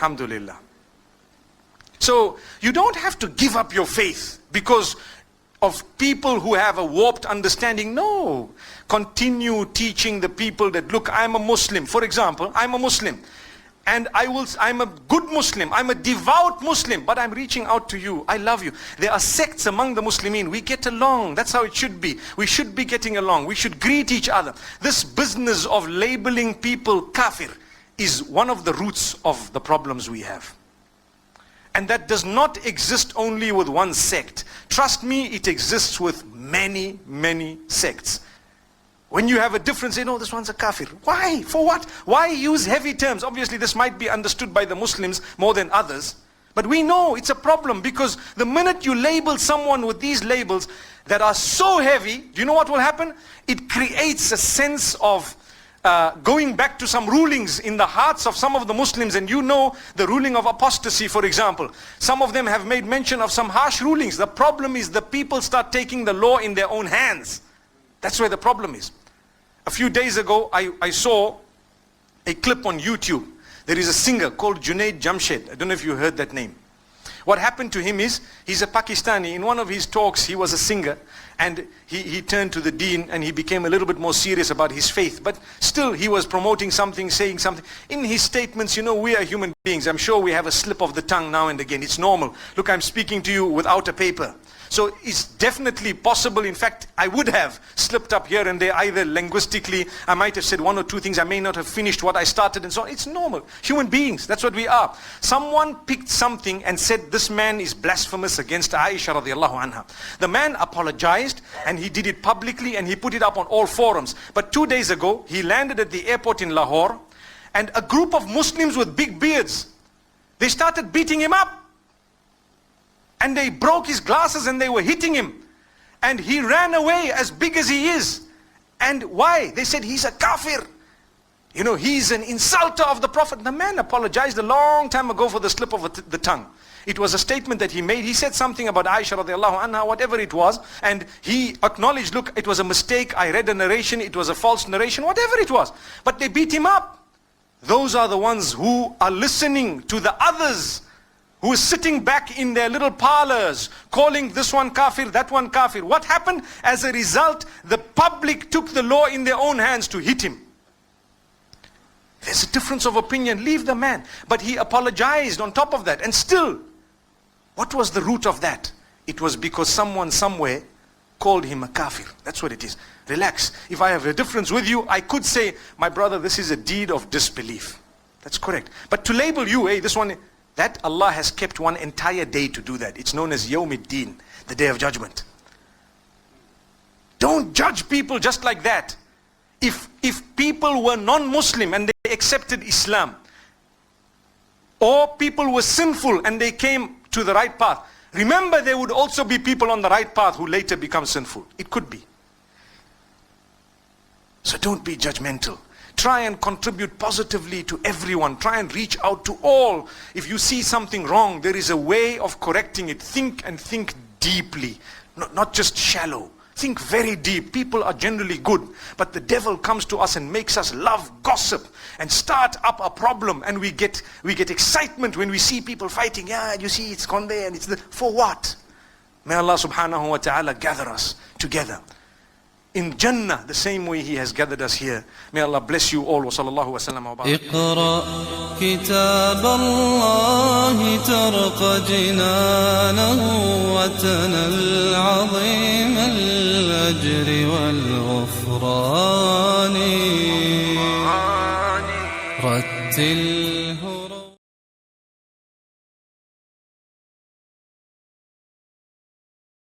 Alhamdulillah. So you don't have to give up your faith because of people who have a warped understanding. No. Continue teaching the people that, look, I'm a Muslim. For example, I'm a Muslim. And I'm a good Muslim. I'm a devout Muslim. But I'm reaching out to you. I love you. There are sects among the Muslimin. We get along. That's how it should be. We should be getting along. We should greet each other. This business of labeling people kafir is one of the roots of the problems we have. And that does not exist only with one sect. Trust me, it exists with many, many sects. When you have a difference, say, no, this one's a kafir. Why? For what? Why use heavy terms? Obviously, this might be understood by the Muslims more than others. But we know it's a problem because the minute you label someone with these labels that are so heavy, do you know what will happen? It creates a sense of going back to some rulings in the hearts of some of the Muslims. And you know the ruling of apostasy, for example. Some of them have made mention of some harsh rulings. The problem is the people start taking the law in their own hands. That's where the problem is. A few days ago, I saw a clip on YouTube. There is a singer called Junaid Jamshed. I don't know if you heard that name. What happened to him is, he's a Pakistani. In one of his talks, he was a singer. And he turned to the deen and he became a little bit more serious about his faith. But still, he was promoting something, saying something. In his statements, you know, we are human beings. I'm sure we have a slip of the tongue now and again. It's normal. Look, I'm speaking to you without a paper. So it's definitely possible. In fact, I would have slipped up here and there, either linguistically, I might have said one or two things, I may not have finished what I started and so on. It's normal. Human beings, that's what we are. Someone picked something and said, this man is blasphemous against Aisha radiallahu anha. The man apologized and he did it publicly and he put it up on all forums. But 2 days ago, he landed at the airport in Lahore and a group of Muslims with big beards, they started beating him up. And they broke his glasses and they were hitting him. And he ran away as big as he is. And why? They said he's a kafir. You know, he's an insulter of the Prophet. The man apologized a long time ago for the slip of the tongue. It was a statement that he made. He said something about Aisha radiallahu anha, whatever it was. And he acknowledged, look, it was a mistake. I read a narration. It was a false narration, whatever it was. But they beat him up. Those are the ones who are listening to the others who is sitting back in their little parlors, calling this one kafir, that one kafir. What happened? As a result, the public took the law in their own hands to hit him. There's a difference of opinion, leave the man. But he apologized on top of that. And still, what was the root of that? It was because someone somewhere called him a kafir. That's what it is. Relax. If I have a difference with you, I could say, my brother, this is a deed of disbelief. That's correct. But to label you, hey, this one, that Allah has kept one entire day to do that. It's known as Yawmiddin, the day of judgment. Don't judge people just like that. If people were non-Muslim and they accepted Islam, or people were sinful and they came to the right path, remember there would also be people on the right path who later become sinful. It could be. So don't be judgmental. Try and contribute positively to everyone. Try and reach out to all. If you see something wrong, there is a way of correcting it. Think and think deeply, not just shallow. Think very deep. People are generally good, but the devil comes to us and makes us love gossip and start up a problem, and we get excitement when we see people fighting. Yeah, you see, it's gone there, and it's for what? May Allah subhanahu wa ta'ala gather us together in Jannah the same way He has gathered us here. May Allah bless you all. Wa sallallahu wa sallam wa barak. اقرأ كتاب الله ترق جنانه وتنل عظيم الأجر والغفران رتله